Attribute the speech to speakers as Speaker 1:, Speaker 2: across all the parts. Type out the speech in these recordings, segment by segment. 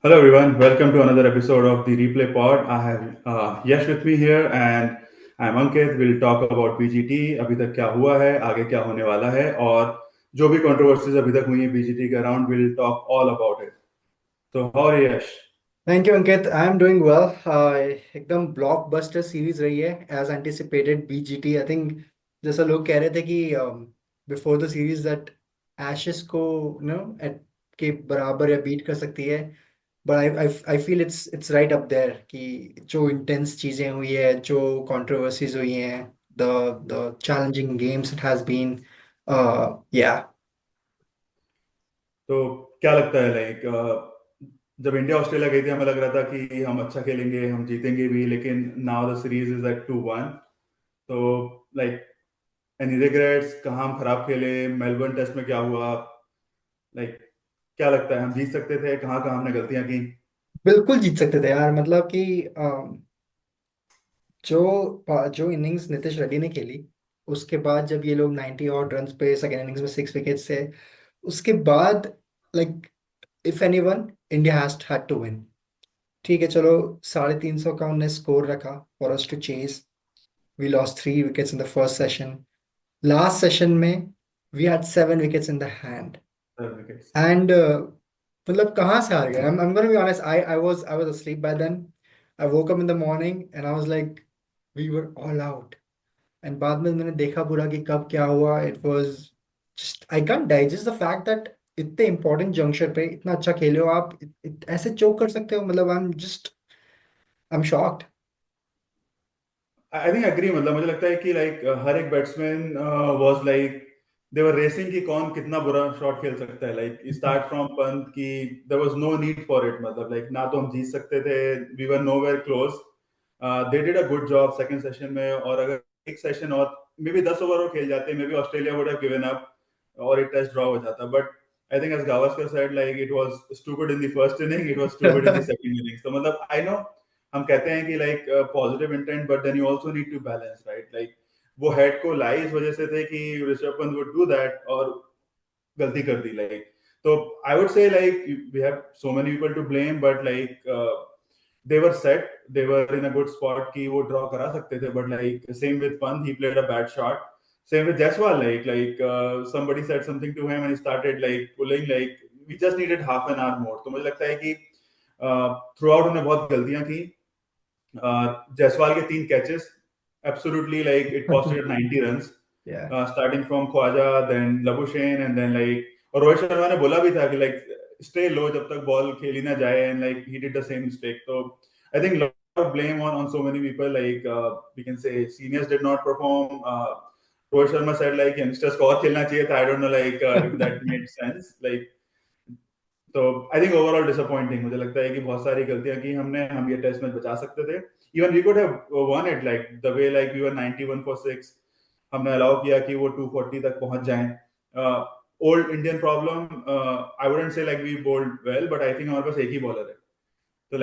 Speaker 1: Hello everyone, welcome to another episode of the Replay Pod. I have Yash with me here and I'm Ankit. We'll talk about BGT, अभी तक क्या हुआ है, आगे क्या होने वाला है और जो भी controversies अभी तक हुई है BGT के around, we'll talk all about it. So how are you, Yash?
Speaker 2: Thank you Ankit I am doing well. एकदम ब्लॉकबस्टर सीरीज रही है as anticipated BGT. I think जैसा लोग कह रहे थे कि before the series that Ashes को एट के बराबर या बीट कर सकती है। But I feel it's right up there कि जो इंटेंस चीजें हुई है, जो कंट्रोवर्सीज हुई हैं, the the challenging games it has been. या
Speaker 1: तो क्या लगता है जब इंडिया ऑस्ट्रेलिया गई थी हमें लग रहा था कि हम अच्छा खेलेंगे, हम जीतेंगे भी, लेकिन now the series is at 2-1. तो लाइक एनी रिग्रेट्स, कहाँ हम खराब खेले, मेलबर्न टेस्ट में क्या हुआ, लाइक क्या लगता है हम जीत सकते थे, कहाँ कहाँ हमने गलतियां की?
Speaker 2: बिल्कुल जीत सकते थे यार। मतलब कि जो इनिंग्स नीतीश रेड्डी ने खेली, उसके बाद जब ये लोग 90 और रन पे सेकेंड इनिंग्स में 6 विकेट्स थे, उसके बाद like if anyone India has had to win. ठीक है, चलो 350 का उन्होंने स्कोर रखा for us to chase. We lost 3 wickets in the first session. Last session में we had 7 wickets in the hand.
Speaker 1: Wickets.
Speaker 2: And मतलब कहाँ से हार गए? I'm gonna be honest, I was asleep by then. I woke up in the morning and I was like, we were all out. And बाद में मैंने देखा पूरा कि कब क्या हुआ। It was just I can't digest the fact that इतने इंपॉर्टेंट जंक्शन पे इतना अच्छा खेले हो आप, ऐसे चोक कर सकते हो। मतलब I am shocked.
Speaker 1: I think agree, मतलब मुझे लगता है कि हर एक batsman was like they were racing कि कौन कितना बुरा शॉट खेल सकता है, लाइक स्टार्ट फ्रॉम पंत की there was no need for it, मतलब लाइक ना तो हम जीत सकते थे, we were nowhere close. They did a good job second session में, और अगर एक सेशन और मे बी 10 ओवर वो खेल जाते, maybe Australia would have given up और एक टेस्ट ड्रॉ हो जाता. But I think as Gavaskar said, like it was stupid in the first inning, it was stupid in the second inning. तो मतलब I know हम कहते हैं कि positive intent, but then you also need to balance, right? Like वो Head को लाई इस वजह से थे कि Rishabh Pant would do that, और गलती कर दी, लाइक. तो I would say like we have so many people to blame, but they were set, they were in a good spot कि वो draw करा सकते थे. But like same with Pant, he played a bad shot. Same with Jaiswal, somebody said something to him and he started like pulling, like we just needed half an hour more. तो मुझे लगता है कि through out उन्होंने बहुत गलतियां की. जायसवाल के 3 catches absolutely, like it costed 90 runs,
Speaker 2: या
Speaker 1: starting from Khwaja, then Labuschagne, and then और रोहित शर्मा ने बोला भी था कि stay low जब तक बॉल खेली ना जाए, and like he did the same mistake. So I think lot of blame on so many people, we can say seniors did not perform. Rohit Sharma said like youngsters को और खेलना चाहिए था. I don't know if that made sense. तो I think overall disappointing. मुझे लगता है कि बहुत सारी गलतियां की हमने, हम ये टेस्ट मैच बचा सकते थे. Even we could have won it, like the way like we were 91 for 6, हमने अलाउ किया कि वो 240 तक पहुंच जाएं. Old Indian problem, I wouldn't say like we bowled well, but I think हमारे पास एक ही बॉलर है. तो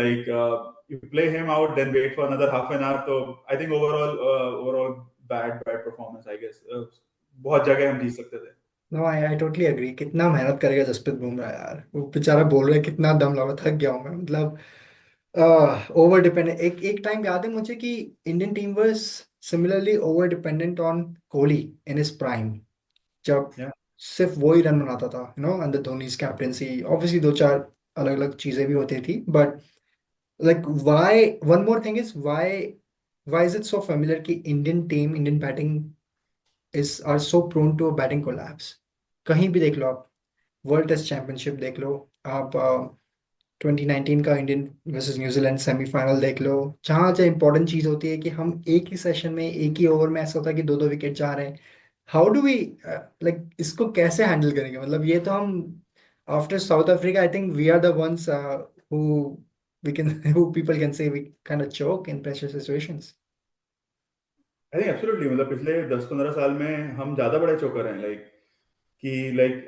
Speaker 1: you play him out then wait for another half an hour. तो I think overall bad bad performance, I guess. बहुत जगह हम जीत सकते थे.
Speaker 2: No, I totally agree. कितना मेहनत करेगा जसप्रीत बुमराह यार, वो बेचारा बोल रहा है कितना दम लगा, थक गया हूं मैं। मतलब ओवर डिपेंडेंट। एक एक टाइम याद है मुझे कि Indian team was similarly over dependent on Kohli in his prime, जब
Speaker 1: Yeah.
Speaker 2: सिर्फ वो ही रन बनाता था, अंडर धोनीज कैप्टेंसी। ऑब्वियसली दो चार अलग अलग चीजें भी होती थी, but like why, one more thing is why is it so familiar कि Indian team, Indian batting is are so prone to batting collapse. कहीं भी देख लो आप, वर्ल्ड टेस्ट चैंपियनशिप देख लो आप, 2019 का इंडियन वर्सेस न्यूजीलैंड सेमीफाइनल देख लो, जहाँ जहाँ इंपॉर्टेंट चीज होती है कि हम एक ही सेशन में, एक ही ओवर में ऐसा होता है कि दो दो विकेट जा रहे हैं। हाउ डू वी लाइक इसको कैसे हैंडल करेंगे? मतलब ये तो हम after South Africa I think we are the ones who we can who people can say we kind of choke in pressure situations.
Speaker 1: I think absolutely, मतलब पिछले 10-15 साल में हम ज्यादा बड़े चोकर हैं,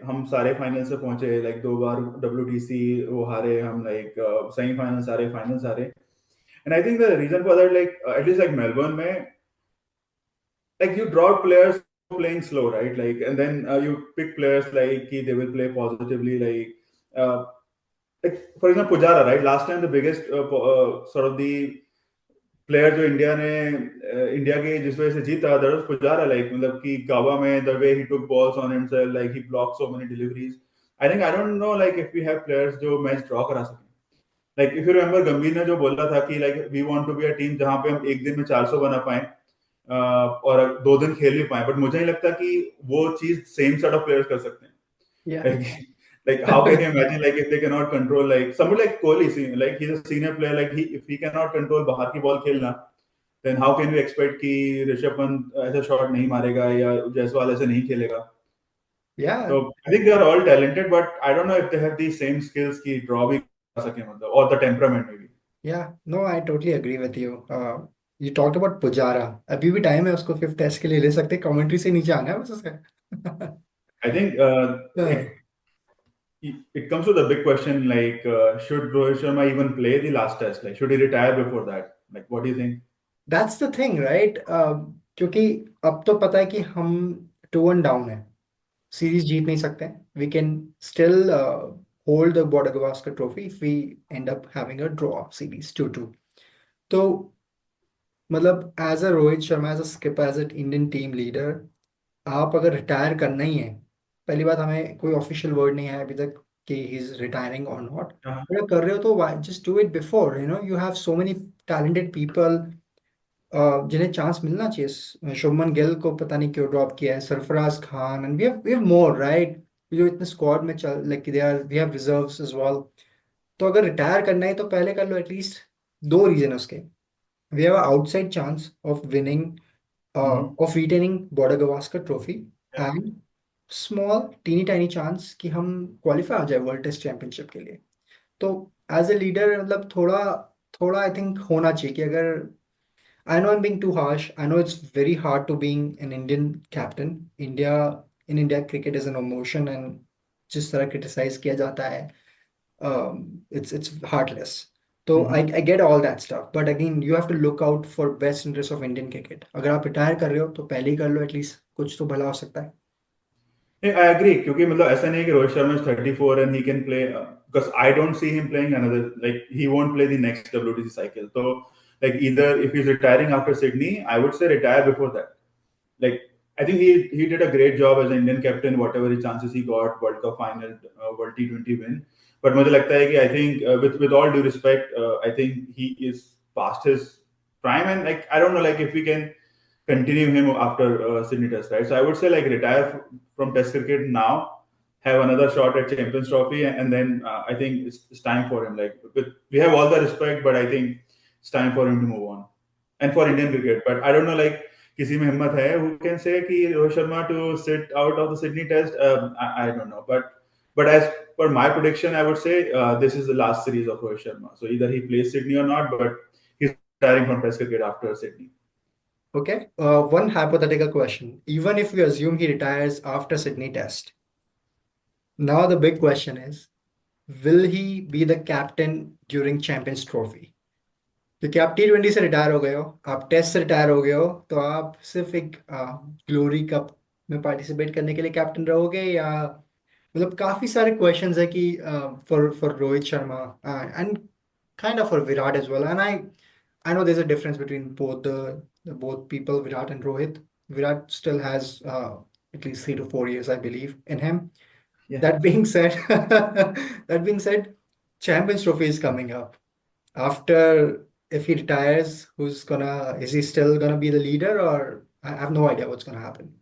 Speaker 1: हम सारे फाइनल से पहुंचे, 2 बार WTC वो हारे हम, सेमीफाइनल्स हारे, फाइनल्स हारे. And I think the reason for that, at least Melbourne में, you draw players playing slow, right? And then you pick players they will play positively. uh, like for example Pujara, right? Last time the biggest sort of the player जो India के जिस वजह से जीता, that was Pujara, like मतलब कि गावा में the way he took balls on himself, like he blocked so many deliveries. I don't know like if we have players जो मैच ड्रॉ करा सकें. Like if you remember गंभीर ने जो बोला था कि like we want to be a team जहां पे हम एक दिन में 400 बना पाए और 2 दिन खेल भी पाए, बट मुझे नहीं लगता कि वो चीज सेम सेट ऑफ प्लेयर्स कर सकते हैं.
Speaker 2: Yeah.
Speaker 1: Like how can you imagine like if they cannot control like somebody like Kohli, like he's a senior player, like if he cannot control बाहर की बॉल खेलना, then how can we expect कि ऋषभ पंत ऐसा shot नहीं मारेगा या जायसवाल ऐसे नहीं खेलेगा.
Speaker 2: Yeah.
Speaker 1: So I think they are all talented, but I don't know if they have the same skills कि draw भी कर सके मतलब, or the temperament maybe.
Speaker 2: Yeah, no, I totally agree with you. You talked about Pujara. अभी भी time है उसको fifth test के लिए ले सकते, कमेंट्री से नीचे आना है बस उसका.
Speaker 1: I think
Speaker 2: Yeah.
Speaker 1: it comes to the big question like should Rohit Sharma even play the last test? Like should he retire before that? Like what do you think?
Speaker 2: That's the thing, right? क्योंकि अब तो पता है कि हम 2-1 down है, series जीत नहीं सकते. We can still hold the Border Gavaskar trophy if we end up having a draw series 2-2. तो मतलब as a Rohit Sharma, as a skipper, as a Indian team leader, आप अगर रिटायर करना ही है, पहली बात हमें कोई ऑफिशियल वर्ड नहीं है अभी तक कि ही इज रिटायरिंग और नॉट.
Speaker 1: Uh-huh.
Speaker 2: अगर कर रहे हो तो just do it before, you have so many talented people जिन्हें चांस मिलना चाहिए. शुभमन गिल को पता नहीं क्यों ड्रॉप किया है, Sarfaraz Khan, and we have more, right? जो इतने स्क्वाड में चल, like they are, we have reserves as well. तो अगर रिटायर करना है तो पहले कर लो एटलीस्ट. दो रीजन है उसके. We have outside chance of winning,
Speaker 1: Mm-hmm.
Speaker 2: of retaining Border Gavaskar Trophy,
Speaker 1: Yeah.
Speaker 2: and small teeny tiny chance कि हम क्वालिफाई हो जाए वर्ल्ड टेस्ट चैंपियनशिप के लिए. तो एज ए लीडर मतलब थोड़ा थोड़ा आई थिंक होना चाहिए कि अगर, I know I am being too harsh, I know it's very hard to being an Indian captain. India, in India cricket is an emotion, and जिस तरह क्रिटिसाइज किया जाता है, it's heartless. So I
Speaker 1: Mm-hmm.
Speaker 2: I get all that stuff, but again you have to look out for best interest of Indian cricket. अगर आप retire कर रहे हो तो पहले ही कर लो, एटलीस्ट कुछ तो भला हो सकता है.
Speaker 1: Yeah, I agree क्योंकि मतलब ऐसा नहीं है कि Rohit Sharma is 34 and he can play because I don't see him playing another, like he won't play the next WTC cycle. So like either if he's retiring after Sydney, I would say retire before that. Like I think he did a great job as an Indian captain, whatever the chances he got, World Cup final, World T20 win. But मुझे लगता है कि I think with all due respect, I think he is past his prime and like I don't know like if we can continue him after Sydney Test, right? So I would say like retire from Test cricket now, have another shot at Champions Trophy, and then I think it's time for him. Like we have all the respect, but I think it's time for him to move on, and for Indian cricket. But I don't know like किसी में हिम्मत है who can say कि Rohit Sharma to sit out of the Sydney Test. I don't know, but as per my prediction, I would say this is the last series of Rohit Sharma. So either he plays Sydney or not, but he's retiring from Test cricket after Sydney.
Speaker 2: Okay, one hypothetical question. Even if we assume he retires after Sydney Test, now the big question is, will he be the captain during Champions Trophy? क्योंकि आप T20 से retire हो गए हो, आप test से retire हो गए हो, तो आप सिर्फ एक ग्लोरी कप में पार्टिसिपेट करने के लिए कैप्टन रहोगे, या मतलब काफी सारे क्वेश्चंस है कि for Rohit Sharma and kind of for Virat as well. And I know there's a difference between both people, Virat and Rohit. Virat still has at least 3 to 4 years, I believe, in him.
Speaker 1: Yeah.
Speaker 2: That being said, that being said, Champions Trophy is coming up. After, if he retires, is he still gonna be the leader, or I have no idea what's gonna happen.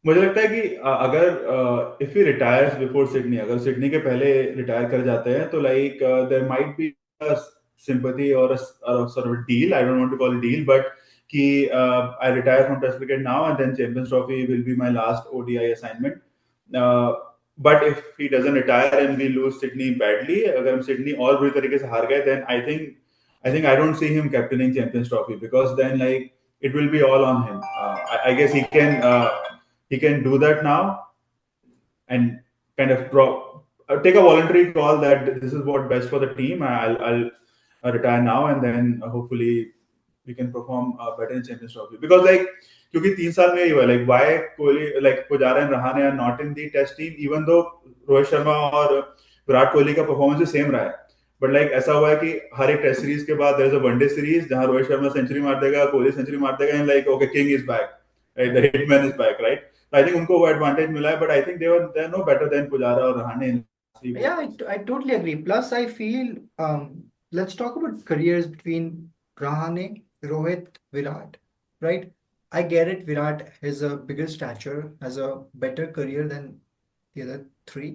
Speaker 1: मुझे लगता है कि अगर if he retires before Sydney, अगर सिडनी के पहले retire कर जाते हैं तो like there might be sympathy or a sort of a deal. I don't want to call it deal, but कि I retire from Test cricket now and then Champions Trophy will be my last ODI assignment. But if he doesn't retire and we lose Sydney badly, अगर हम Sydney और बुरी तरीके से हार गए, then I think I don't see him captaining Champions Trophy because then like it will be all on him. I guess he can do that now and kind of take a voluntary call that this is what best for the team. I'll retire now and then hopefully we can perform better in Champions Trophy because like क्योंकि 3 साल में यही हुआ like why Kohli like Pujara and Rahane are not in the test team even though Rohit Sharma or Virat Kohli का performance भी same रहा है, but like ऐसा हुआ है कि हर एक टेस्ट सीरीज के बाद there is a one day series जहां रोहित शर्मा सेंचुरी मार देगा, कोहली सेंचुरी मार देगा, and like okay king is back, right, the hitman is back, right. I think उनको वो एडवांटेज मिला है, but I think they are no better than Pujara और Rahane in three
Speaker 2: Yeah,
Speaker 1: balls.
Speaker 2: I totally agree. Plus, I feel let's talk about careers between Rahane, Rohit, Virat, right? I get it. Virat has a bigger stature, has a better career than the other three.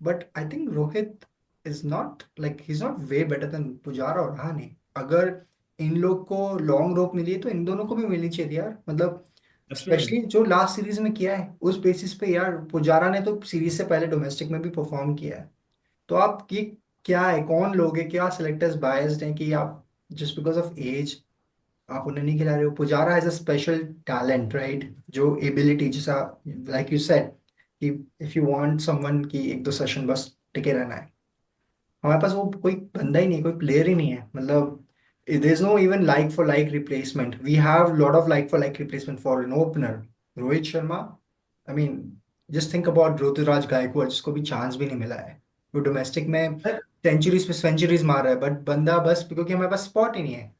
Speaker 2: But I think Rohit is not like he's not way better than Pujara और Rahane. अगर इन लोग को long rope मिली है तो इन दोनों को भी मिलनी चाहिए यार, मतलब
Speaker 1: एब्सोल्युटली।
Speaker 2: स्पेशली जो लास्ट सीरीज में किया है उस बेसिस पे यार। पुजारा ने तो सीरीज से पहले डोमेस्टिक में भी परफॉर्म किया है। तो आप ये क्या है, कौन लोग हैं, क्या सिलेक्टर्स बायस्ड हैं कि आप जस्ट बिकॉज ऑफ एज आप उन्हें नहीं खिला रहे हो? Pujara has a special talent, right, जो एबिलिटी जैसा, लाइक यू सेड कि इफ यू वांट समवन की एक दो सेशन बस टिके रहना है, हमारे पास वो कोई बंदा ही नहीं, कोई प्लेयर ही नहीं है, मतलब there is no even like for like replacement. We have lot of like for like replacement for an opener Rohit Sharma. I mean just think about Ruturaj Gaikwad, जिसको भी चांस भी नहीं मिला है, वो डोमेस्टिक में सेंचुरीज पे सेंचुरीज मार रहा है, बट बंदा बस क्योंकि हमारे पास स्पॉट ही नहीं है।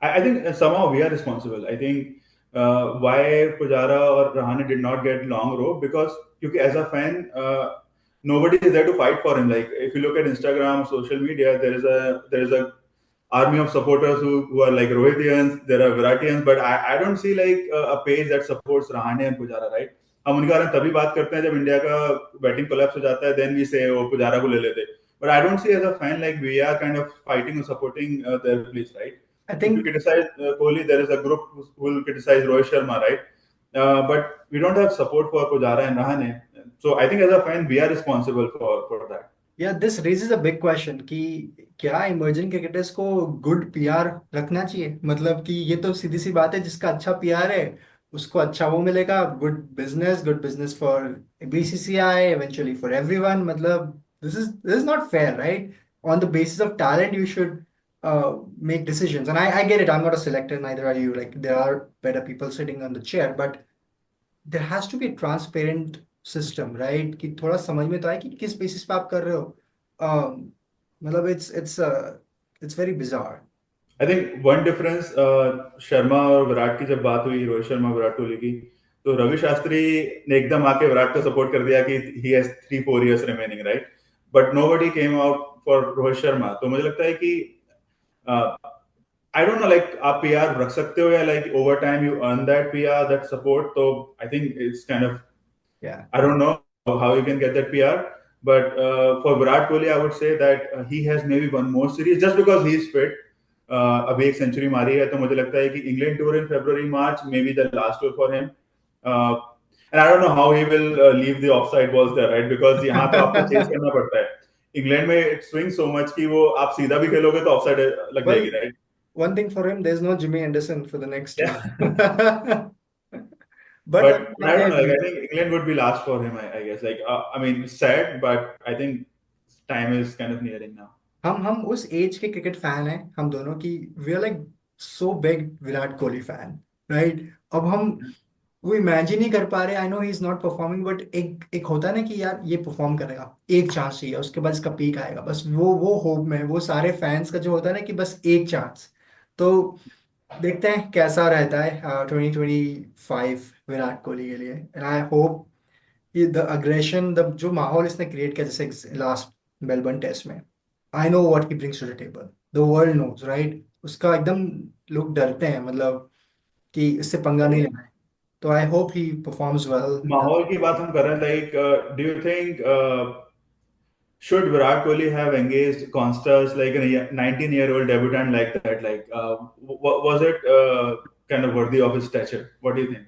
Speaker 1: I think somehow we are responsible. I think why Pujara or Rahane did not get long rope because as a fan, nobody is there to fight for him. Like if you look at Instagram, social media, there is a army of supporters who are like Rohitians, there are Viratians, but I don't see like a page that supports Rahane and Pujara, right? हम उनके बारे में तभी बात करते हैं जब India का बैटिंग कोलैप्स हो जाता है, देन वी से वो पुजारा को ले लेते, but I don't see as a fan like we are kind of fighting and supporting their place, right?
Speaker 2: I
Speaker 1: If you
Speaker 2: think
Speaker 1: criticize Kohli, there is a group who will criticize Rohit Sharma, right? But we don't have support for Pujara and Rahane. So I think as a fan, we are responsible for that.
Speaker 2: या this raises a big question कि क्या emerging cricketers को good PR रखना चाहिए? मतलब कि ये तो सीधी सी बात है, जिसका अच्छा पीआर है उसको अच्छा वो मिलेगा, good business for BCCI, eventually for everyone. मतलब this is not fair, right? On the basis of talent you should make decisions. And I get it, I'm not a selector, neither are you. Like there are better people sitting on the chair, but there has to be a transparent system, right? कि थोड़ा समझ में तो आए कि किस basis पे आप कर रहे हो। मतलब it's very bizarre.
Speaker 1: I think one difference Sharma और विराट की जब बात हुई, रोहित शर्मा विराट कोहली की, तो रवि शास्त्री ने एकदम आके विराट को सपोर्ट कर दिया कि he has 3-4 years remaining, right, but nobody came out for Rohit Sharma. तो मुझे लगता है कि आई डोंट नो, लाइक आप पीआर रख सकते हो या like over time you earn that PR that support, तो I think it's kind of,
Speaker 2: Yeah.
Speaker 1: I don't know how you can get that PR, but for Virat Kohli, I would say that he has maybe one more series just because he is fit. अभी एक century मारी है, तो मुझे लगता है कि England tour in February March may be the last tour for him, and I don't know how he will leave the offside balls there, right, because यहाँ तो आपको चेस करना पड़ता है। इंग्लैंड में इट स्विंग सो मच कि वो आप सीधा भी खेलोगे तो ऑफसाइड लग
Speaker 2: Well,
Speaker 1: जाएगी, right.
Speaker 2: one thing for him, there's no Jimmy Anderson for the next two. But
Speaker 1: But
Speaker 2: I
Speaker 1: I don't know. Like
Speaker 2: agree.
Speaker 1: I think England would be last for him. I guess. Like I mean, it's sad, but I think time is kind of nearing now.
Speaker 2: हम उस as के cricket fan हैं हम दोनों की, we are like so big Virat Kohli fan, right? अब हम वो इमेजिन ही कर पा रहे। I know he is not performing, but एक एक होता है ना कि यार ये परफॉर्म करेगा, एक चांस चाहिए, उसके बाद इसका पीक आएगा, बस वो होप में वो सारे फैंस का जो होता है ना कि बस एक चांस। तो देखते हैं कैसा रहता है 2025 विराट कोहली के लिए। एंड आई होप कि द अग्रेशन, द जो माहौल इसने क्रिएट किया जैसे लास्ट मेलबर्न टेस्ट में, I know what he brings to the table, the world knows, right? उसका एकदम लोग डरते हैं, मतलब कि इससे पंगा नहीं लेना है। तो I hope he performs well in the.
Speaker 1: माहौल की बात हम कर रहे हैं, like do you think should Virat Kohli have engaged Constas like a 19-year-old debutant like that? Like was it kind of worthy of his stature? What do you think?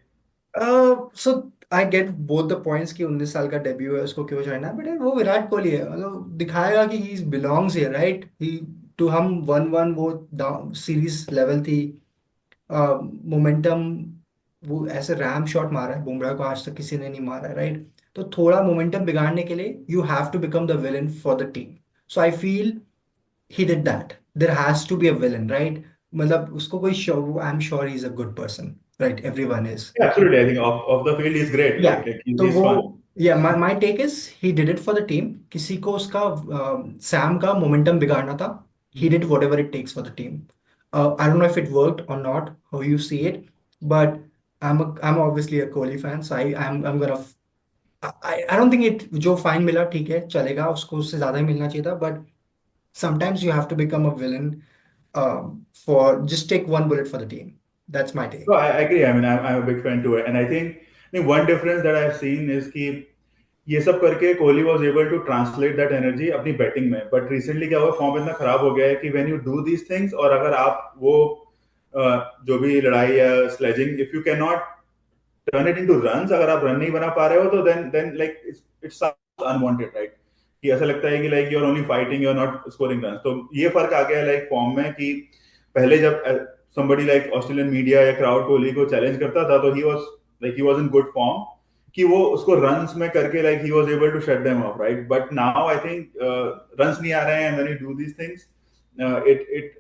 Speaker 2: So I get both the points कि 19 साल का debut है, उसको क्यों जाना है, but वो विराट कोहली है, मतलब दिखाएगा कि he belongs here, right? He to हम 1-1 वो डाउन सीरीज लेवल थी, मोमेंटम, वो ऐसे रैम शॉट मारा है बुमराह को, आज तक किसी ने नहीं मारा है, राइट? तो थोड़ा मोमेंटम बिगाड़ने के लिए you have to become the villain for the team. So I feel he did that. There has to be a villain, right? मतलब उसको कोई show, I'm sure he's a good person, right? Everyone is.
Speaker 1: Yeah, absolutely. I think off the field he's great.
Speaker 2: Yeah.
Speaker 1: Like
Speaker 2: तो
Speaker 1: he's
Speaker 2: वो
Speaker 1: fun.
Speaker 2: Yeah, my take is he did it for the team. किसी को उसका Sam का momentum बिगाड़ना था. He did whatever it takes for the team. I don't know if it worked or not, how you see it, but I'm obviously a Kohli fan, so I'm gonna I don't think it जो fine मिला ठीक है चलेगा उसको उससे ज्यादा ही मिलना चाहिए था, but sometimes you have to become a villain for just take one bullet for the team. That's my
Speaker 1: So
Speaker 2: take.
Speaker 1: I agree. I mean, I'm a big fan too, and I think one difference that I've seen is कि ये सब करके Kohli was able to translate that energy अपनी batting में. But recently क्या हुआ, form इतना खराब हो गया है कि when you do these things और अगर आप वो जो भी लड़ाई या sledging, if you cannot turn it into runs, अगर आप रन नहीं बना पा रहे हो तो then like it's unwanted, right? कि ऐसा लगता है कि like you're only fighting, you're not scoring runs. तो ये फर्क आ गया like फॉर्म में कि पहले जब somebody like ऑस्ट्रेलियन मीडिया या क्राउड कोहली को चैलेंज करता था तो he was in good form कि वो उसको रन्स में करके like he was able to shut them off, right? But now I think runs नहीं आ रहे हैं, and when you do these things it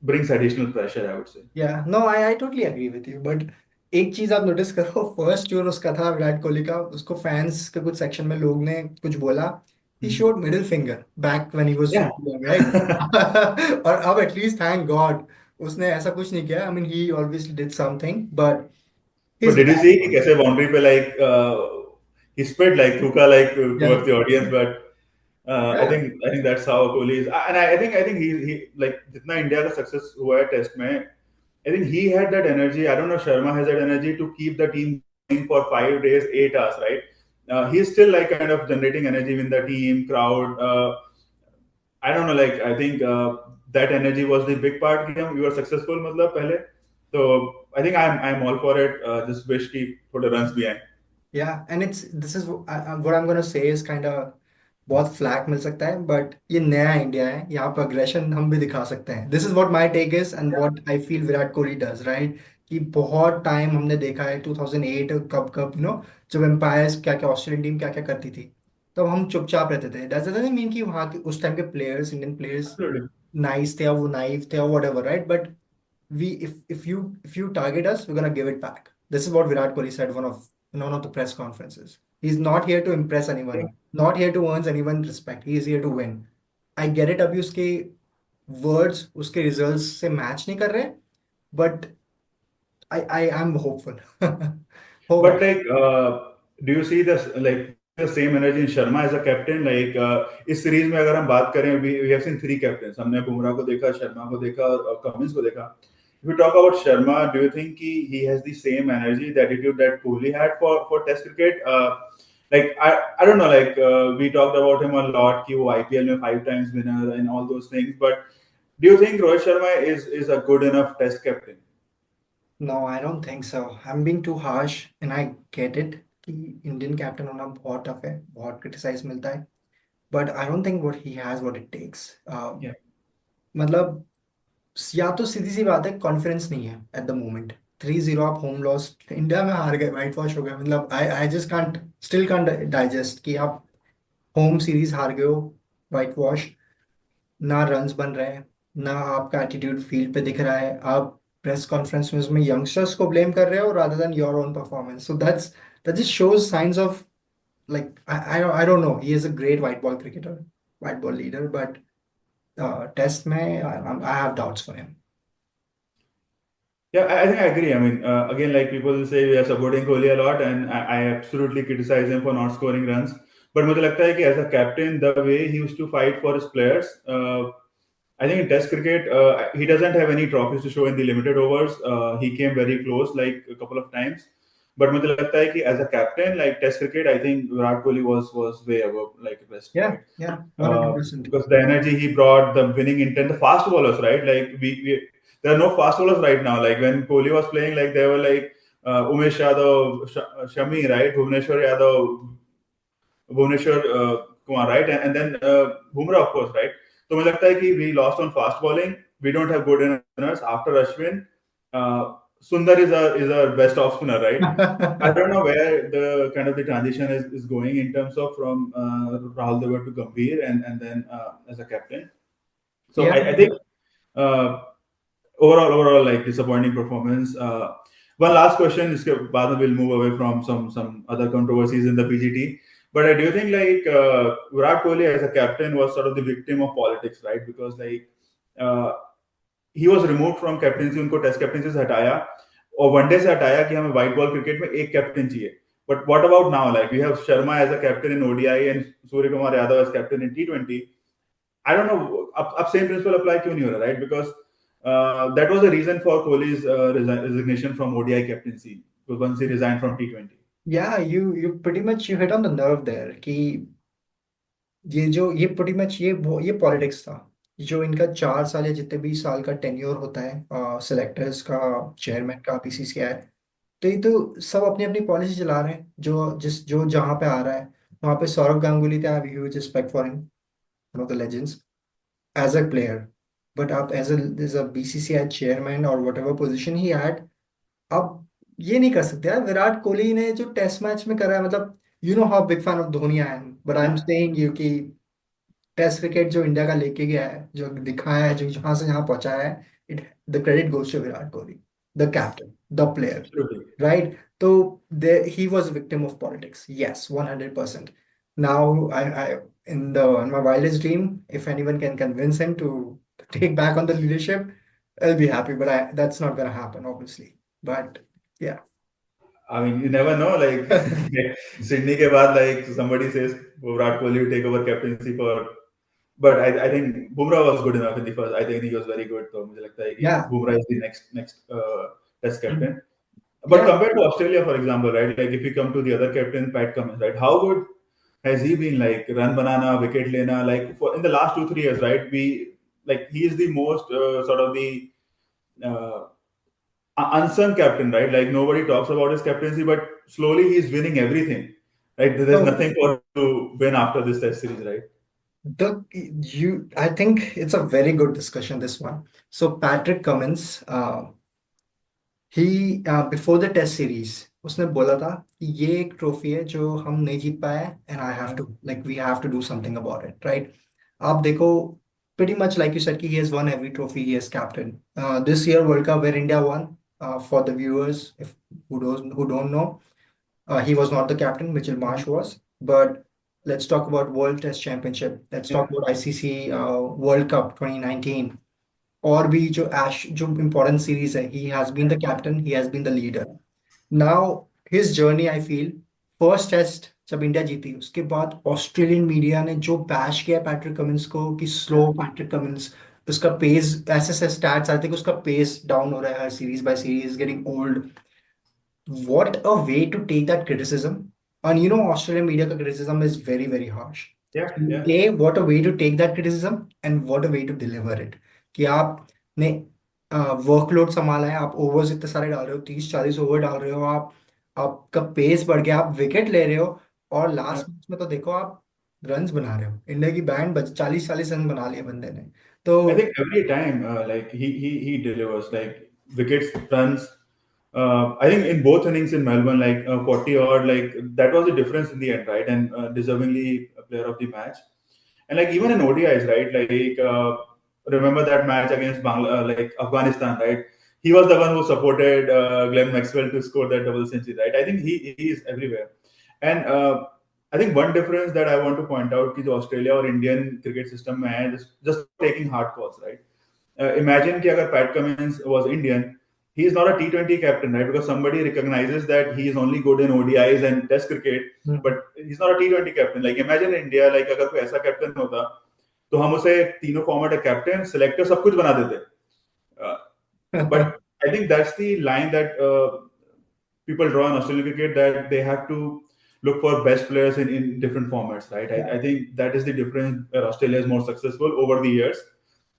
Speaker 1: brings additional pressure, I would say.
Speaker 2: Yeah, no, I totally agree with you. But एक चीज आप notice करो, first tour उसका था विराट कोहली का, उसको फैंस के कुछ सेक्शन में लोग ने कुछ बोला. ही
Speaker 1: Mhm.
Speaker 2: Showed middle finger back when he was
Speaker 1: Yeah.
Speaker 2: Right. और अब एटलीस्ट थैंक गॉड उसने ऐसा कुछ नहीं किया. I mean he obviously did something but
Speaker 1: But
Speaker 2: his
Speaker 1: did you see कि
Speaker 2: बैक.
Speaker 1: कैसे बाउंड्री पे like he spit like थूका like
Speaker 2: या
Speaker 1: towards the audience, but
Speaker 2: या
Speaker 1: I think that's how Kohli is. And I think he like जितना India का success हुआ है test में, I think he had that energy. I don't know Sharma has that energy to keep the team going for 5 days, 8 hours, right? He's still like kind of generating energy in the team, crowd. I don't know, like I think that energy was the big part कि हम we were successful मतलब पहले. So I think I'm all for it. Just wish कि थोड़े runs भी आए.
Speaker 2: Yeah, and it's this is what I'm gonna say is kind of बहुत फ्लैक मिल सकता है, बट ये नया इंडिया है, यहाँ पे अग्रेशन हम भी दिखा सकते हैं. This is what my take is and what I feel Virat Kohli does right. कि बहुत टाइम हमने देखा है 2008 कब कब जब एम्पायर्स क्या क्या ऑस्ट्रेलियन टीम क्या क्या करती थी, तब हम चुपचाप रहते थे. डजंट मीन कि वहाँ के उस टाइम के players Indian players
Speaker 1: Absolutely.
Speaker 2: Nice थे या वो नाइव थे या whatever, right? But we if you target us, we're gonna give it back. This is what Virat Kohli said in one of the press conferences. He's not here to impress anyone, not here to earn anyone's respect. He is here to win. I get it. अभी उसके words उसके results से match नहीं कर रहे, but I am hopeful. होगा.
Speaker 1: But like, do you see this like the same energy in Sharma as a captain? Like इस series में अगर हम बात करें, we have seen three captains. हमने बुमराह को देखा, शर्मा को देखा और कमिंस को देखा. If we talk about Sharma, do you think he has the same energy, the attitude that Kohli had for Test cricket? Like I don't know. Like we talked about him a lot. कि वो IPL में 5 times winner and all those things. But do you think Rohit Sharma is a good enough Test captain?
Speaker 2: No, I don't think so. I'm being too harsh and I get it कि Indian captain होना बहुत tough है, बहुत criticise मिलता है, but I don't think what he has what it takes.
Speaker 1: Yeah.
Speaker 2: मतलब या तो सीधी सी बात है, कॉन्फिडेंस नहीं है एट द मोमेंट. 3-0 आप होम लॉस इंडिया में हार गए, वाइट वॉश हो गया. मतलब I I just can't still can't digest कि आप होम सीरीज हार गए हो, वाइट वॉश. ना रन्स बन रहे हैं, ना आपका एटीट्यूड फील्ड पे दिख रहा है. आप प्रेस कॉन्फ्रेंस में उसमें यंगस्टर्स को ब्लेम कर रहे हो rather than your own performance. So that just shows science of like I don't know. He is a great white ball cricketer, white ball leader, but test mein I have doubts for him.
Speaker 1: Yeah, I think I agree. I mean, again, like people say, we are supporting Kohli a lot, and I absolutely criticize him for not scoring runs. But मुझे लगता है कि as a captain, the way he used to fight for his players, I think in Test cricket, he doesn't have any trophies to show in the limited overs. He came very close, like a couple of times. But मुझे लगता है कि as a captain, like Test cricket, I think Virat Kohli was way above like the rest,
Speaker 2: Yeah,
Speaker 1: right?
Speaker 2: yeah, 100%.
Speaker 1: Because the energy he brought, the winning intent, the fast bowlers, right? Like we there are no fast bowlers right now. Like when Kohli was playing, like they were like Umesh Yadav, Shami, right? Bhuvneshwar Yadav, Bhuvneshwar Kumar, right? And then Bumrah, of course, right? So मुझे लगता है कि we lost on fast bowling. We don't have good runners after Ashwin. Sundar is our best off spinner, right? I don't know where the kind of the transition is going in terms of from Rahul Dravid to Gambhir and then as a captain. So
Speaker 2: Yeah,
Speaker 1: I think uh, overall like disappointing performance. one last question, इसके बाद में we'll move away from some other controversies in the PGT. But I do think like Virat Kohli as a captain was sort of the victim of politics, right? Because like uh, he was removed from captaincy, उनको test captaincy से हटाया और one day से हटाया कि हमें white ball cricket में एक कैप्टन चाहिए. But what about now? Like we have Sharma as a captain in ODI and Surya Kumar Yadav as captain in T20. I don't know. अब same principle apply क्यों नहीं हो रहा, right? Because that was the reason for Kohli's resignation from ODI captaincy. Because once he resigned from T20.
Speaker 2: Yeah, you pretty much you hit on the nerve there कि ये pretty much ये politics था जो इनका 4 साल या जितने भी साल का टेन्योर होता है सिलेक्टर्स का, चेयरमैन का, बीसीसीआई, तो ये तो सब अपनी अपनी पॉलिसी चला रहे हैं जो जहाँ पे आ रहा है वहाँ पे. सौरव गांगुली थे, I have huge respect for him, one of the legends as a player. But आप एज अ बीसीसीआई चेयरमैन और whatever position he had, आप ये नहीं कर सकते यार. विराट कोहली ने जो टेस्ट मैच में करा है, मतलब you know how big fan of Dhoni I am, but I am
Speaker 1: Yeah.
Speaker 2: Saying you कि टेस्ट क्रिकेट जो इंडिया का लेके गया है, जो दिखाया है, जो जहां से जहां पहुंचाया है, it the credit goes to Virat Kohli, the captain, the player,
Speaker 1: Absolutely.
Speaker 2: Right? तो he was a victim of politics, yes, 100%. Now I in my wildest dream, if anyone can convince him to take back on the leadership, I'll be happy, but that's not gonna happen, obviously. But yeah.
Speaker 1: I mean, you never know. Like Sydney के बाद, like somebody says Virat Kohli will take over captaincy for. But I think Bumrah was good enough in the first. I think he was very good. तो मुझे लगता है कि
Speaker 2: Yeah.
Speaker 1: Bumrah is the next test captain. But
Speaker 2: Yeah.
Speaker 1: compared to Australia, for example, right? Like if you come to the other captain, Pat Cummins, right? How good has he been? Like run banana, wicket lena, like for in the last 2 3 years, right? We like he is the most sort of the uh, unsung captain, right? Like nobody talks about his captaincy, but slowly he's winning everything, right? There's
Speaker 2: So
Speaker 1: nothing for him to win after this test series, right?
Speaker 2: I think it's a very good discussion, this one. So Patrick Cummins, he before the test series उसने बोला था कि ये एक trophy है जो हम नहीं जीत पाए, and I have to like we have to do something about it, right? आप देखो, pretty much like you said कि he has won every trophy he has captained. This year World Cup where India won, for the viewers if who don't know, he was not the captain, Mitchell Marsh was. But let's talk about World Test Championship, let's
Speaker 1: Yeah.
Speaker 2: talk about ICC World Cup 2019, और भी जो एश जो important series है, he has been the captain, he has been the leader. Now his journey, I feel, first test जब India जीती उसके बाद Australian media ने जो बैश किया पैट्रिक कमिंस को कि स्लो पैट्रिक कमिंस, उसका पेस, ऐसे ऐसे स्टैट्स आते कि उसका पेस डाउन हो रहा है हर series by series, getting old. What a way to take that criticism. And you know, Australian media ka criticism is very, very harsh.
Speaker 1: Yeah, yeah.
Speaker 2: A, what a way to take that criticism, and what a way to deliver it. कि आपने workload संभाला है, आप overs इतने सारे डाल रहे हो, 30 40 ओवर डाल रहे हो, आप आपका पेस बढ़ गया, आप विकेट ले रहे हो, और
Speaker 1: Yeah.
Speaker 2: लास्ट मैच में तो देखो आप रन्स बना रहे हो. इंडिया की बैंड 40 40 रन बना लिए बंदे ने. तो
Speaker 1: I think every time, like he delivers like wickets, runs. I think in both innings in Melbourne, like 40 odd, like that was the difference in the end, right? And deservingly a player of the match. And like even in ODIs, right? Like remember that match against like Afghanistan, right? He was the one who supported Glenn Maxwell to score that double century, right? I think he is everywhere. And I think one difference that I want to point out is Australia or Indian cricket system man just taking hard calls, right? Imagine कि अगर Pat Cummins was Indian, he is not a T20 captain, right? Because somebody recognizes that he is only good in ODIs and Test cricket, but he's not a T20 captain. Like imagine India, like अगर कोई ऐसा captain होता, तो हम उसे तीनों format captain selector सब कुछ बना देते. But I think that's the line that people draw in Australian cricket, that they have to look for best players in different formats, right? I think that is the difference where Australia is more successful over the years.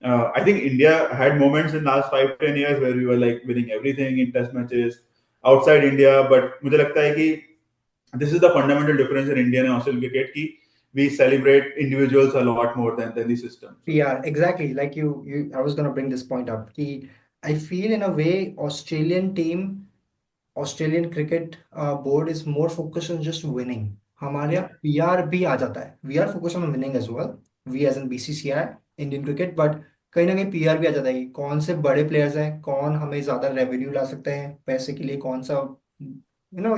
Speaker 1: I think India had moments in last 5 10 years where we were like winning everything in test matches outside India, but मुझे लगता है कि this is the fundamental difference in Indian and Australian cricket कि we celebrate individuals a lot more than the system. So,
Speaker 2: Yeah, exactly. Like I was gonna bring this point up. I feel in a way Australian cricket board is more focused on just winning. हमारे यहाँ
Speaker 1: yeah,
Speaker 2: PR भी आ जाता है. We are focused on winning as well. We as in BCCI, Indian cricket, but कहीं ना कहीं PR भी आ जाता है कि कौन से बड़े प्लेयर्स हैं, कौन हमें ज्यादा रेवेन्यू ला सकते हैं पैसे के लिए, कौन सा,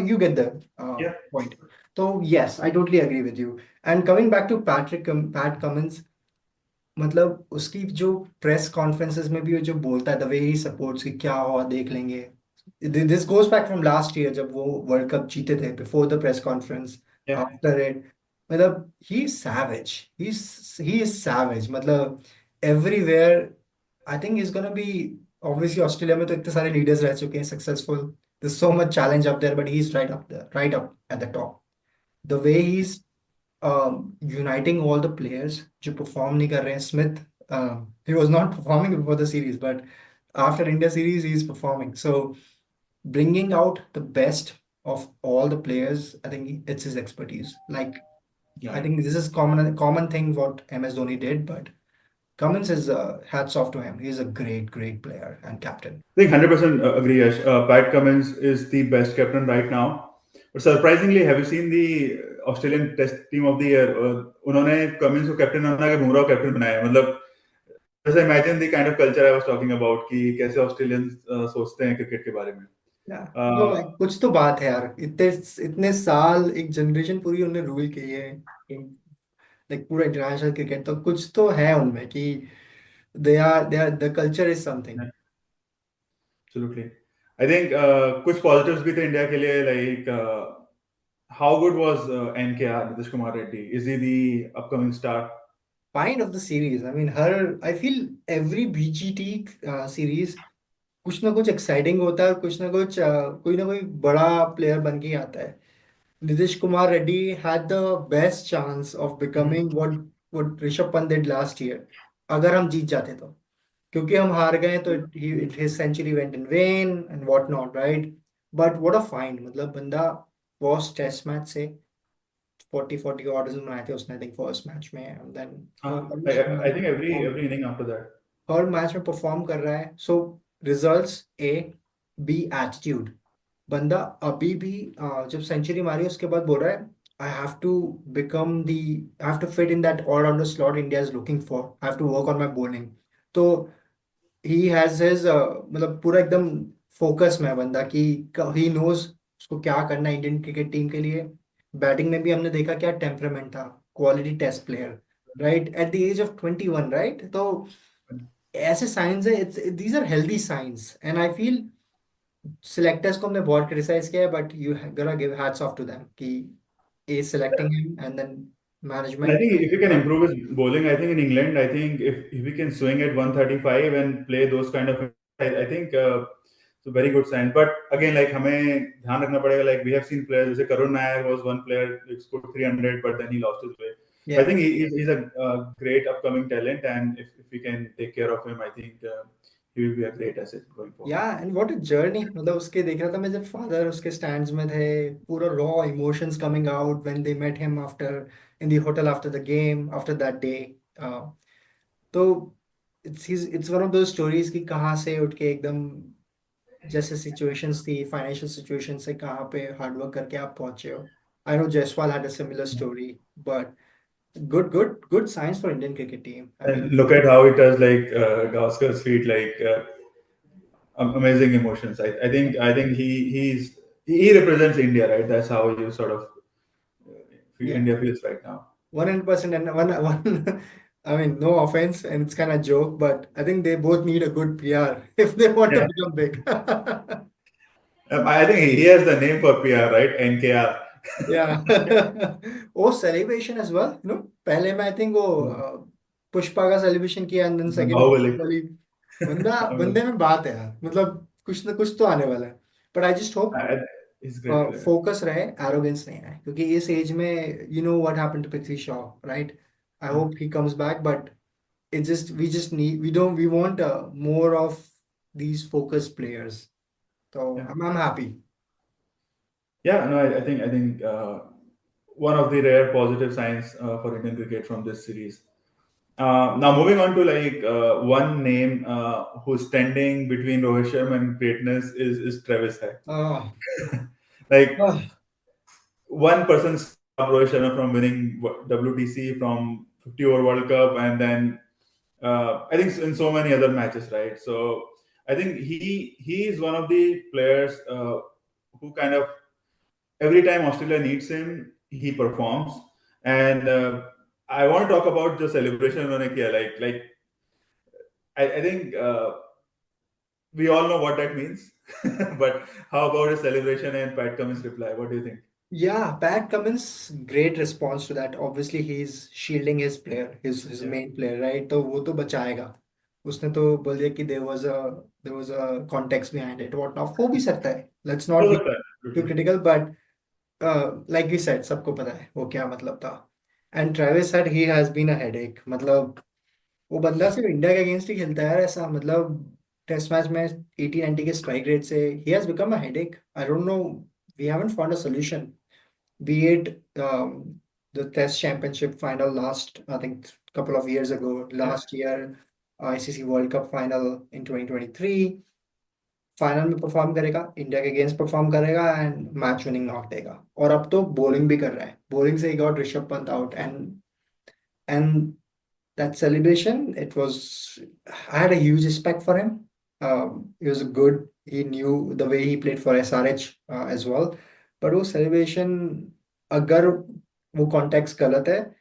Speaker 2: you get the
Speaker 1: Yeah.
Speaker 2: Point. तो yes, I totally agree with you. And coming back to Pat Cummins, मतलब उसकी जो प्रेस कॉन्फ्रेंसेस में भी वो जो बोलता है, द वे ही सपोर्ट्स कि क्या हुआ देख लेंगे, this goes back from last year जब वो वर्ल्ड कप जीते थे, before the press conference,
Speaker 1: Yeah.
Speaker 2: After it, मतलब he is savage, he is savage, मतलब everywhere. I think is gonna be, obviously Australia में तो इतने सारे लीडर्स रह चुके हैं successful, there's so much challenge up there, but he's right up there, right up at the top. The way he's uniting all the players जो perform नहीं कर रहे हैं, Smith, he was not performing before the series, but after India series he is performing. So bringing out the best of all the players, I think it's his expertise. Like, I
Speaker 1: Yeah.
Speaker 2: think this is common thing what MS Dhoni did, but Cummins is, hats off to him. He's a great player and captain.
Speaker 1: I think 100% agree, Yash. Pat Cummins is the best captain right now. But surprisingly, have you seen the Australian Test Team of the Year? उन्होंने Cummins को captain बना के बुमराह को captain बनाया है। मतलब जैसे imagine the kind of culture I was talking about कि कैसे ऑस्ट्रेलियंस सोचते हैं क्रिकेट के बारे में।
Speaker 2: Yeah. No,
Speaker 1: Uh,
Speaker 2: like, कुछ तो बात है यार, इतने इतने साल एक जनरेशन पूरी उन्होंने रूल की है, लाइक पूरा इंटरनेशनल क्रिकेट, तो कुछ तो है उनमें कि they are the culture is something.
Speaker 1: Absolutely. I think कुछ पॉजिटिव्स भी थे इंडिया के लिए, like how good was NKR Nitish Kumar Reddy? Is he the upcoming star?
Speaker 2: Find of the series, I mean, हर I feel every BGT series कुछ ना कुछ exciting होता है, और कुछ कोई ना कोई बड़ा प्लेयर बन के ही आता है। Nitish Kumar Reddy had the best chance of becoming what Rishabh Pant did last year, अगर हम जीत जाते तो, क्योंकि हम हार गए तो his century went in vain and what not, right? But what a find, मतलब बंदा फर्स्ट टेस्ट मैच से 40 ऑर्डर्स बनाए थे उसने, आई थिंक फर्स्ट मैच में, and then
Speaker 1: I think every inning after that.
Speaker 2: हर मैच में परफॉर्म कर रहा है। So results a, be attitude, बंदा अभी भी जब सेंचुरी मारी उसके बाद बोल रहा है, I have to become the, I have to fit in that allrounder slot India is looking for, I have to work on my bowling. तो ही हैज हिज, मतलब पूरा एकदम फोकस में है बंदा कि ही नोज उसको क्या करना है इंडियन क्रिकेट टीम के लिए। बैटिंग में भी हमने देखा क्या टेम्परामेंट था, quality test player, right, at the age of 21, right? तो ऐसे साइंस है, it's these are healthy signs, and I feel selectors को हमने बहुत क्रिटिसाइज किया है, but you gonna give hats off to them कि a selecting him, and then
Speaker 1: And I
Speaker 2: management.
Speaker 1: think if he can improve his bowling, I think in England, I think if he can swing at 135 and play those kind of, I think it's a very good sign. But again, like हमें ध्यान रखना पड़ेगा. Like we have seen players, जैसे Karun Nair was one player who scored 300, but then he lost his way. So I
Speaker 2: या
Speaker 1: think he's a great upcoming talent, and if we can take care of him, I think he will be a great asset going
Speaker 2: या
Speaker 1: forward.
Speaker 2: And what a journey, मतलब उसके देख रहा था मैं जब father उसके स्टैंड्स में थे, पूरा raw emotions coming out when they met him after in the hotel after the game after that day. तो it's one of those stories कि कहाँ से उठ के एकदम, जैसे सिचुएशंस थी फाइनेंशियल सिचुएशन से कहाँ पे हार्डवर्क करके आप पहुंचे हो। I know Jaiswal had a similar story, but good science for Indian cricket team, I
Speaker 1: And
Speaker 2: mean.
Speaker 1: look at how he does like Gavaskar's feet, like amazing emotions. I think he represents India, right? That's how you sort of India feels right now.
Speaker 2: 100%, and one I mean, no offense, and it's kind of joke, but I think they both need a good PR if they want to
Speaker 1: Yeah,
Speaker 2: become big.
Speaker 1: I think he has the name for PR, right? NKR.
Speaker 2: Yeah. वो celebration as well, पहले में I think वो पुष्पा का celebration किया, and then second
Speaker 1: Bahubali.
Speaker 2: वाली, बंदे
Speaker 1: Amazing.
Speaker 2: में बात है यार, मतलब कुछ ना कुछ तो आने वाला है। But I just hope
Speaker 1: He's a great player.
Speaker 2: Focus रहे, एरोगेंस नहीं आए, क्योंकि इस एज में you know what happened to Prithvi Shaw, right? I
Speaker 1: Yeah.
Speaker 2: Hope he comes back, but we just need, we want more of these focused players. So
Speaker 1: Yeah.
Speaker 2: I'm happy.
Speaker 1: Yeah. No, I think one of the rare positive signs for Indian cricket from this series. Now moving on to like one name who's standing between Rohit Sharma and greatness is Travis Head.
Speaker 2: uh,
Speaker 1: Like
Speaker 2: uh,
Speaker 1: one person stopped Rohit Sharma from winning WTC, from 50 over World Cup, and then I think in so many other matches, right? So I think he is one of the players who kind of every time Australia needs him, he performs. And I want to talk about the celebration उन्होंने किया. Like I think we all know what that means. But how about his celebration and Pat Cummins' reply? What do you think?
Speaker 2: Yeah, Pat Cummins, great response to that. Obviously, he's shielding his player, his
Speaker 1: Yeah.
Speaker 2: main player, right? तो वो तो बचाएगा. उसने तो बोल दिया कि there was a context behind it. What now? हो भी सकता है. Let's
Speaker 1: हो
Speaker 2: not be
Speaker 1: सकता है,
Speaker 2: too
Speaker 1: absolutely.
Speaker 2: critical, but like we said, सबको पता है वो क्या मतलब था. And Travis said he has been a headache. मतलब वो बंदा सिर्फ इंडिया के अगेंस्ट ही खेलता है यार ऐसा मतलब टेस्ट मैच में 80-90 के स्ट्राइक रेट से he has become a headache. I don't know. We haven't found a solution. Be it the Test Championship final last, I think, couple of years ago,
Speaker 1: Yeah.
Speaker 2: last year, ICC World Cup final in 2023, final में perform करेगा, India के against perform करेगा and match winning knock देगा. और अब तो bowling भी कर रहा है. बॉलिंग से he got Rishabh Pant out and that celebration, it was, I had a huge respect for him. He was good. He knew the way he played for SRH as well. But वो celebration, अगर वो context गलत है,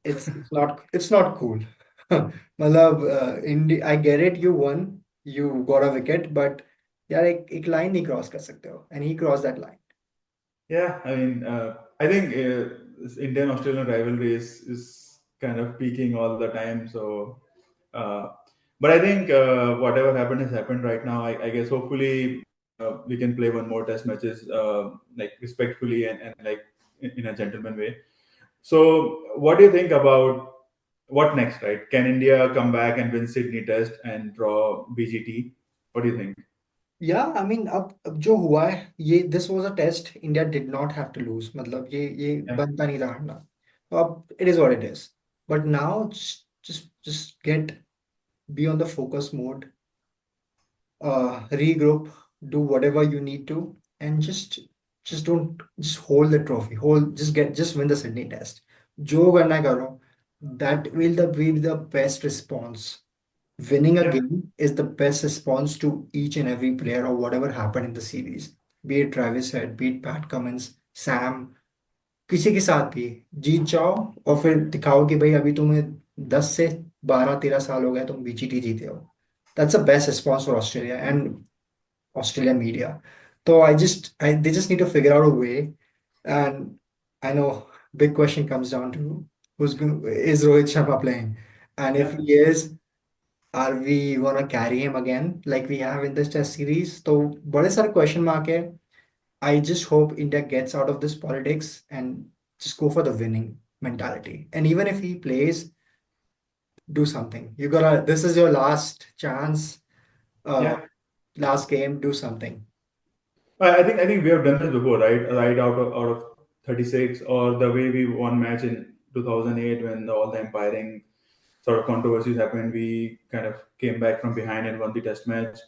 Speaker 2: it's not cool. मतलब I get it, you won, you got a wicket, but यार एक line नहीं cross कर सकते हो, and he crossed that line.
Speaker 1: Yeah, I mean, I think this Indian Australian rivalry is kind of peaking all the time. So, uh, but I think whatever happened has happened right now. I guess hopefully we can play one more test matches like respectfully and like in a gentleman way. So, what do you think about what next? Right? Can India come back and win Sydney Test and draw BGT? What do you think?
Speaker 2: Yeah, I mean अब जो हुआ है ये this was a test. India did not have to lose. मतलब ये
Speaker 1: Yeah,
Speaker 2: बनता नहीं था हारना. तो अब it is what it is. But now just get be on the focus mode. Regroup, do whatever you need to, and just don't just hold the trophy. Just win the Sydney Test. जो करना है करो. That will be the best response. Winning a
Speaker 1: yeah,
Speaker 2: game is the best response to each and every player or whatever happened in the series. Be it Travis Head, be it Pat Cummins, Sam, किसी के साथ भी जीत जाओ और फिर दिखाओ कि भाई अभी तुम्हें 10 से 12 13 साल हो गए तुम बीजीटी जीते हो. That's the best response for Australia and Australian media. So they just need to figure out a way. And I know big question comes down to is Rohit Sharma playing? And if
Speaker 1: yeah.
Speaker 2: he is, are we gonna carry him again like we have in this test series? तो बड़े सारे question mark है. I just hope India gets out of this politics and just go for the winning mentality. And even if he plays, do something. This is your last chance, uh,
Speaker 1: Yeah.
Speaker 2: last game, do something.
Speaker 1: I think we have done this before, right? Right out of 36, or the way we won match in 2008 when all the umpiring sort of controversies happened. We kind of came back from behind and won the test match.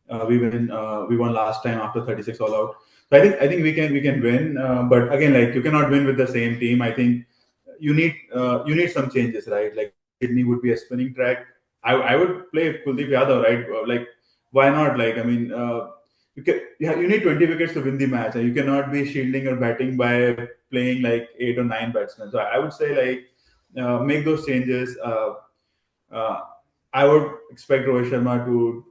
Speaker 1: We won last time after 36 all out. So I think we can win, but again, like you cannot win with the same team. I think you need some changes, right? Like Sydney would be a spinning track. I would play Kuldeep Yadav, right? Like why not? Like I mean, you need 20 wickets to win the match, and you cannot be shielding or batting by playing like 8 or 9 batsmen. So I would say like make those changes. Uh, I would expect Rohit Sharma to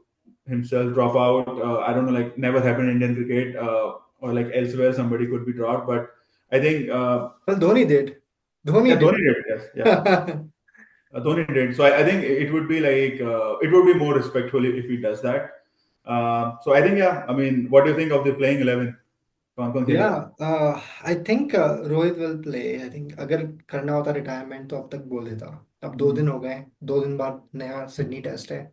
Speaker 1: himself drop out. I don't know, like never happened in Indian cricket, or like elsewhere somebody could be dropped. But I think
Speaker 2: Well, Dhoni did.
Speaker 1: yeah,
Speaker 2: Dhoni
Speaker 1: Dhoni
Speaker 2: did.
Speaker 1: did. Yes, yeah, Dhoni did. So I think it would be like it would be more respectful if he does that. So I think yeah. I mean, what do you think of the playing 11? कौन कौन खेलेगा?
Speaker 2: Yeah, I think Rohit will play. I think अगर करना होता retirement तो अब तक बोल देता. अब 2 दिन हो गए. 2 दिन बाद नया सिडनी टेस्ट है.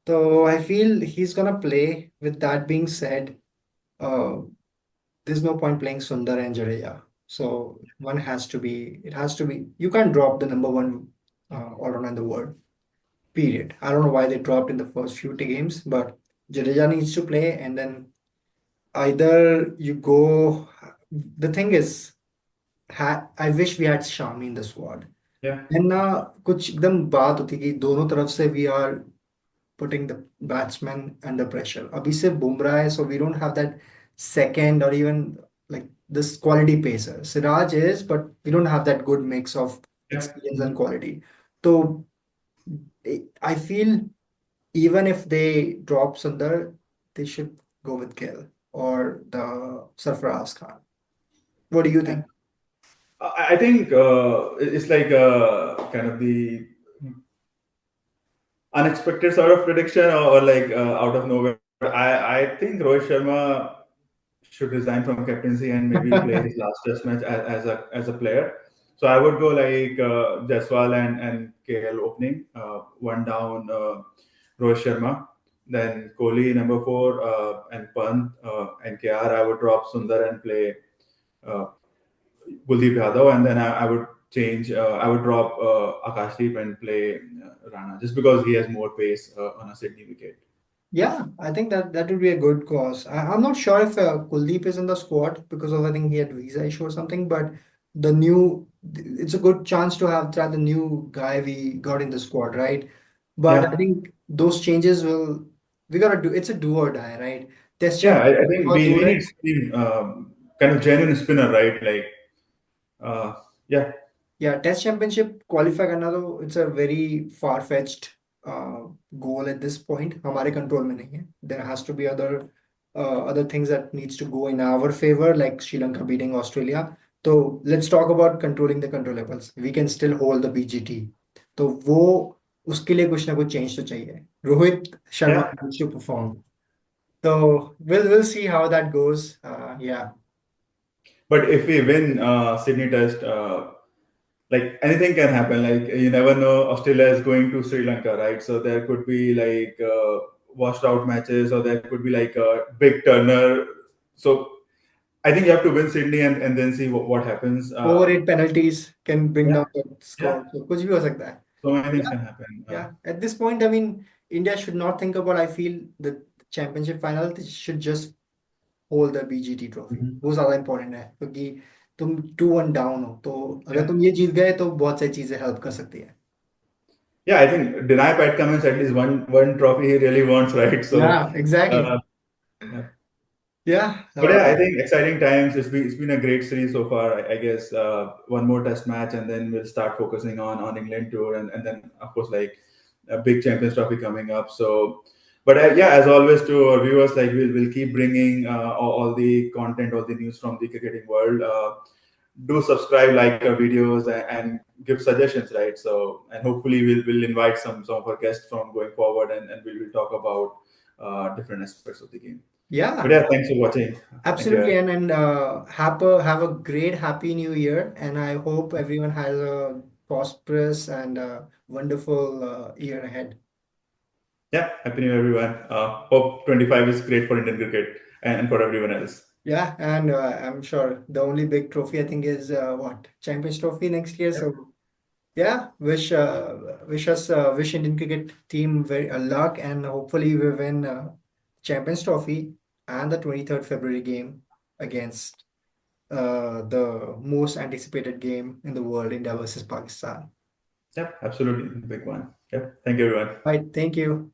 Speaker 2: So I feel he's gonna play. With that being said, uh, there's no point playing Sundar and Jadeja. So it has to be, you can't drop the number one all-rounder in the world, period. I don't know why they dropped in the first few games, but Jadeja needs to play, and then either you go. The thing is, I wish we had Shami in the squad.
Speaker 1: Yeah.
Speaker 2: है ना। कुछ एकदम बात होती है कि दोनों तरफ से we are putting the batsman under pressure. अभी सिर्फ बुमराह है, so we don't have that second or even like this quality pacer. Siraj is, but we don't have that good mix of
Speaker 1: Yeah.
Speaker 2: experience and quality. So I feel even if they drop Sundar, they should go with Gill or the Sarfaraz Khan. What do you
Speaker 1: Yeah.
Speaker 2: think?
Speaker 1: I think it's like kind of the unexpected sort of prediction, or like out of nowhere. I think Rohit Sharma should resign from captaincy and maybe play his last test match as a player. So I would go like Jaiswal and KL opening, one down Rohit Sharma, then Kohli number four, and Pant and KR. I would drop Sundar and play uh, Kuldeep Yadav, and then I would change. I would drop Akashdeep and play Rana just because he has more pace on a Sydney wicket.
Speaker 2: Yeah, I think that would be a good cause. I'm not sure if Kuldeep is in the squad because of I think he had visa issue or something, but it's a good chance to have try the new guy we got in the squad, right? But I
Speaker 1: Yeah,
Speaker 2: think those changes we gotta do. It's a do or die, right? Test
Speaker 1: yeah. I
Speaker 2: championship
Speaker 1: think
Speaker 2: बहुत
Speaker 1: we
Speaker 2: दूर है.
Speaker 1: need spin, kind of genuine spinner, right? Like, yeah,
Speaker 2: Yeah, Test Championship qualify करना तो it's a very far-fetched goal at this point. हमारे control में नहीं है. There has to be other things that needs to go in our favor, like Sri Lanka beating Australia. So let's talk about controlling the controllables. We can still hold the BGT. तो वो उसके लिए कुछ ना कुछ change तो चाहिए. Rohit Sharma
Speaker 1: yeah.
Speaker 2: needs to perform. So we'll see how that goes. Yeah.
Speaker 1: But if we win Sydney Test, like anything can happen. Like you never know. Australia is going to Sri Lanka, right? So there could be like washed out matches, or there could be like a big turner. So I think you have to win Sydney and then see what happens.
Speaker 2: Over eight penalties can bring
Speaker 1: Yeah,
Speaker 2: down the
Speaker 1: yeah.
Speaker 2: score. So कुछ भी हो सकता है.
Speaker 1: So many things
Speaker 2: Yeah,
Speaker 1: can happen.
Speaker 2: yeah. At this point, I mean, India should not think about. I feel the championship final they should just hold the BGT trophy.
Speaker 1: Mhm.
Speaker 2: वो ज़्यादा important है क्योंकि तुम 2-1 down हो तो अगर
Speaker 1: Yeah,
Speaker 2: तुम ये जीत गए तो बहुत सारी चीजें हेल्प कर सकती है.
Speaker 1: yeah. I think deny Pat Cummins at least one trophy he really wants, right? So.
Speaker 2: Yeah, exactly.
Speaker 1: Uh, yeah.
Speaker 2: Yeah.
Speaker 1: But yeah, I think exciting times. It's been a great series so far. I guess one more test match, and then we'll start focusing on England tour, and then of course like a big Champions Trophy coming up. So, but yeah, as always to our viewers, like we'll keep bringing all the content, all the news from the cricketing world. Do subscribe, like our videos, and give suggestions, right? So, and hopefully we'll invite some of our guests from going forward, and we'll talk about different aspects of the game. But
Speaker 2: Yeah,
Speaker 1: yeah, thanks for watching. Thank you.
Speaker 2: absolutely. And have a great happy new year. And I hope everyone has a prosperous and wonderful year ahead.
Speaker 1: Yeah, happy new year, everyone. Hope 25 is great for Indian cricket and for everyone else.
Speaker 2: Yeah, and I'm sure the only big trophy I think is what Champions Trophy next year.
Speaker 1: Yep.
Speaker 2: So yeah, wish Indian cricket team very luck, and hopefully we win Champions Trophy and the 23rd February game against the most anticipated game in the world, India versus Pakistan.
Speaker 1: Yep, absolutely. Big one. Yep. Thank you, everyone.
Speaker 2: Right, thank you.